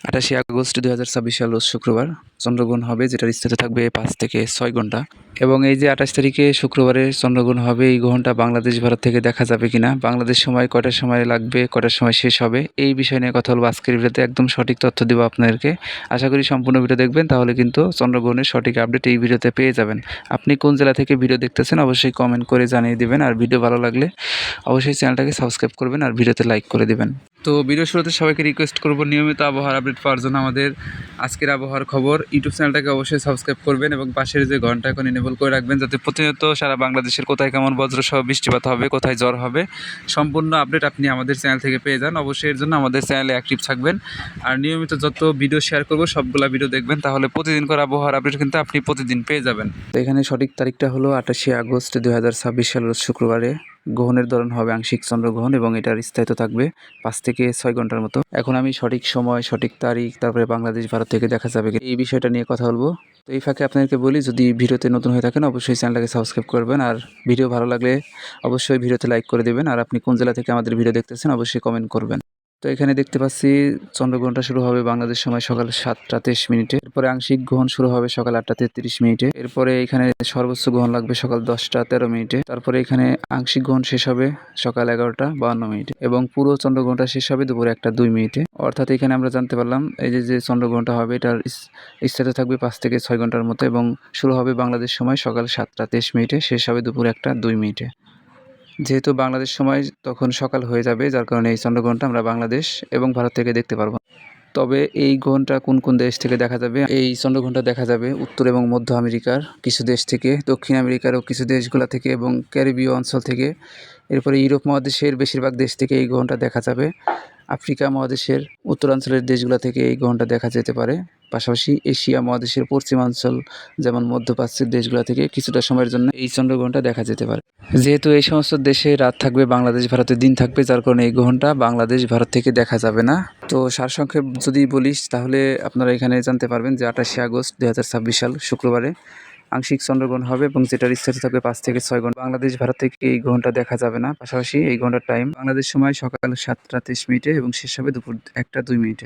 28 August 2026 সাল রোজ শুক্রবার চন্দ্রগ্রহণ হবে, যেটার স্থিতি থাকবে 5 থেকে 6 ঘন্টা। এবং এই যে 28 তারিখে শুক্রবারে চন্দ্রগ্রহণ হবে, এই গ্রহণটা বাংলাদেশ ভারত থেকে দেখা যাবে কিনা, বাংলাদেশ সময় কয়টার সময় লাগবে, কয়টার সময় শেষ হবে, এই বিষয় নিয়ে কথা বলবো আজকের ভিডিওতে। একদম সঠিক তথ্য দেবো আপনাদেরকে। আশা করি সম্পূর্ণ ভিডিও দেখবেন, তাহলে কিন্তু চন্দ্রগ্রহণের সঠিক আপডেট এই ভিডিওতে পেয়ে যাবেন। আপনি কোন জেলা থেকে ভিডিও দেখতেছেন অবশ্যই কমেন্ট করে জানিয়ে দিবেন, আর ভিডিও ভালো লাগলে অবশ্যই চ্যানেলটাকে সাবস্ক্রাইব করবেন আর ভিডিওতে লাইক করে দিবেন। তো ভিডিও শুরুতে সবাইকে রিকোয়েস্ট করব, নিয়মিত আবহাওয়ার আপডেট পাওয়ার জন্য আমাদের আজকের আবহাওয়ার খবর ইউটিউব চ্যানেলটাকে অবশ্যই সাবস্ক্রাইব করবেন এবং পাশের যে ঘন্টা এখন এনেবল করে রাখবেন, যাতে প্রতিনিয়ত সারা বাংলাদেশের কোথায় কেমন বজ্রসহ বৃষ্টিপাত হবে, কোথায় ঝড় হবে, সম্পূর্ণ আপডেট আপনি আমাদের চ্যানেল থেকে পেয়ে যান। অবশ্যই এর জন্য আমাদের চ্যানেলে অ্যাক্টিভ থাকবেন আর নিয়মিত যত ভিডিও শেয়ার করব সবগুলা ভিডিও দেখবেন, তাহলে প্রতিদিন করে আবহাওয়ার আপডেট কিন্তু আপনি প্রতিদিন পেয়ে যাবেন। তো এখানে সঠিক তারিখটা হলো 28 আগস্ট 2026 সাল রোজ শুক্রবারে। গ্রহণের ধরন হবে আংশিক চন্দ্রগ্রহণ এবং এটার স্থায়িত্ব থাকবে 5 থেকে 6 ঘন্টার মতো। এখন আমি সঠিক সময়, সঠিক তারিখ, তারপরে বাংলাদেশ ভারত থেকে দেখা যাবে এই বিষয়টা নিয়ে কথা বলবো। তো এই ফাঁকে আপনাদেরকে বলি, যদি ভিডিওতে নতুন হয়ে থাকেন অবশ্যই চ্যানেলটাকে সাবস্ক্রাইব করবেন আর ভিডিও ভালো লাগলে অবশ্যই ভিডিওতে লাইক করে দেবেন। আর আপনি কোন জেলা থেকে আমাদের ভিডিও দেখতেছেন অবশ্যই কমেন্ট করবেন। তো এখানে দেখতে পাচ্ছি চন্দ্রগ্রহণটা শুরু হবে বাংলাদেশ সময় সকাল 7টা 23 মিনিটে। এরপরে আংশিক গ্রহণ শুরু হবে সকাল 8টা 33 মিনিটে। এরপরে এখানে সর্বোচ্চ গ্রহণ লাগবে সকাল 10টা 13 মিনিটে। তারপরে এখানে আংশিক গ্রহণ শেষ হবে সকাল 11টা 52 মিনিটে এবং পুরো চন্দ্রগ্রহণটা শেষ হবে দুপুর 1টা 2 মিনিটে। অর্থাৎ এখানে আমরা জানতে পারলাম এই যে চন্দ্রগ্রহণটা হবে, এটার স্থায়িত্ব থাকবে 5 থেকে 6 ঘন্টার মতো এবং শুরু হবে বাংলাদেশ সময় সকাল 7টা 23 মিনিটে, শেষ হবে দুপুর 1টা 2 মিনিটে। যেহেতু বাংলাদেশ সময় তখন সকাল হয়ে যাবে, যার কারণে এই চন্দ্রগ্রহণটা আমরা বাংলাদেশ এবং ভারত থেকে দেখতে পারবো। তবে এই গ্রহণটা কোন কোন দেশ থেকে দেখা যাবে, এই চন্দ্রগ্রহণটা দেখা যাবে উত্তর এবং মধ্য আমেরিকার কিছু দেশ থেকে, দক্ষিণ আমেরিকারও কিছু দেশগুলো থেকে এবং ক্যারিবীয় অঞ্চল থেকে। এরপরে ইউরোপ মহাদেশের বেশিরভাগ দেশ থেকে এই গ্রহণটা দেখা যাবে। আফ্রিকা মহাদেশের উত্তরাঞ্চলের দেশগুলো থেকে এই গ্রহণটা দেখা যেতে পারে। পাশাপাশি এশিয়া মহাদেশের পশ্চিমাঞ্চল যেমন মধ্যপ্রাচ্যের দেশগুলো থেকে কিছুটা সময়ের জন্য এই চন্দ্রগ্রহণটা দেখা যেতে পারে। যেহেতু এই সমস্ত দেশে রাত থাকবে, বাংলাদেশ ভারতের দিন থাকবে, যার কারণে এই গ্রহণটা বাংলাদেশ ভারত থেকে দেখা যাবে না। তো সারসংক্ষেপ যদি বলিস, তাহলে আপনারা এখানে জানতে পারবেন যে 28 আগস্ট 2026 সাল শুক্রবারে আংশিক চন্দ্রগ্রহণ হবে এবং যেটার স্থিতি থাকবে 5 থেকে 6 ঘন্টা। বাংলাদেশ ভারত থেকে এই গ্রহণটা দেখা যাবে না। পাশাপাশি এই ঘন্টার টাইম বাংলাদেশ সময় সকাল 7টা 23 মিনিটে এবং শেষ হবে দুপুর 1টা 2 মিনিটে।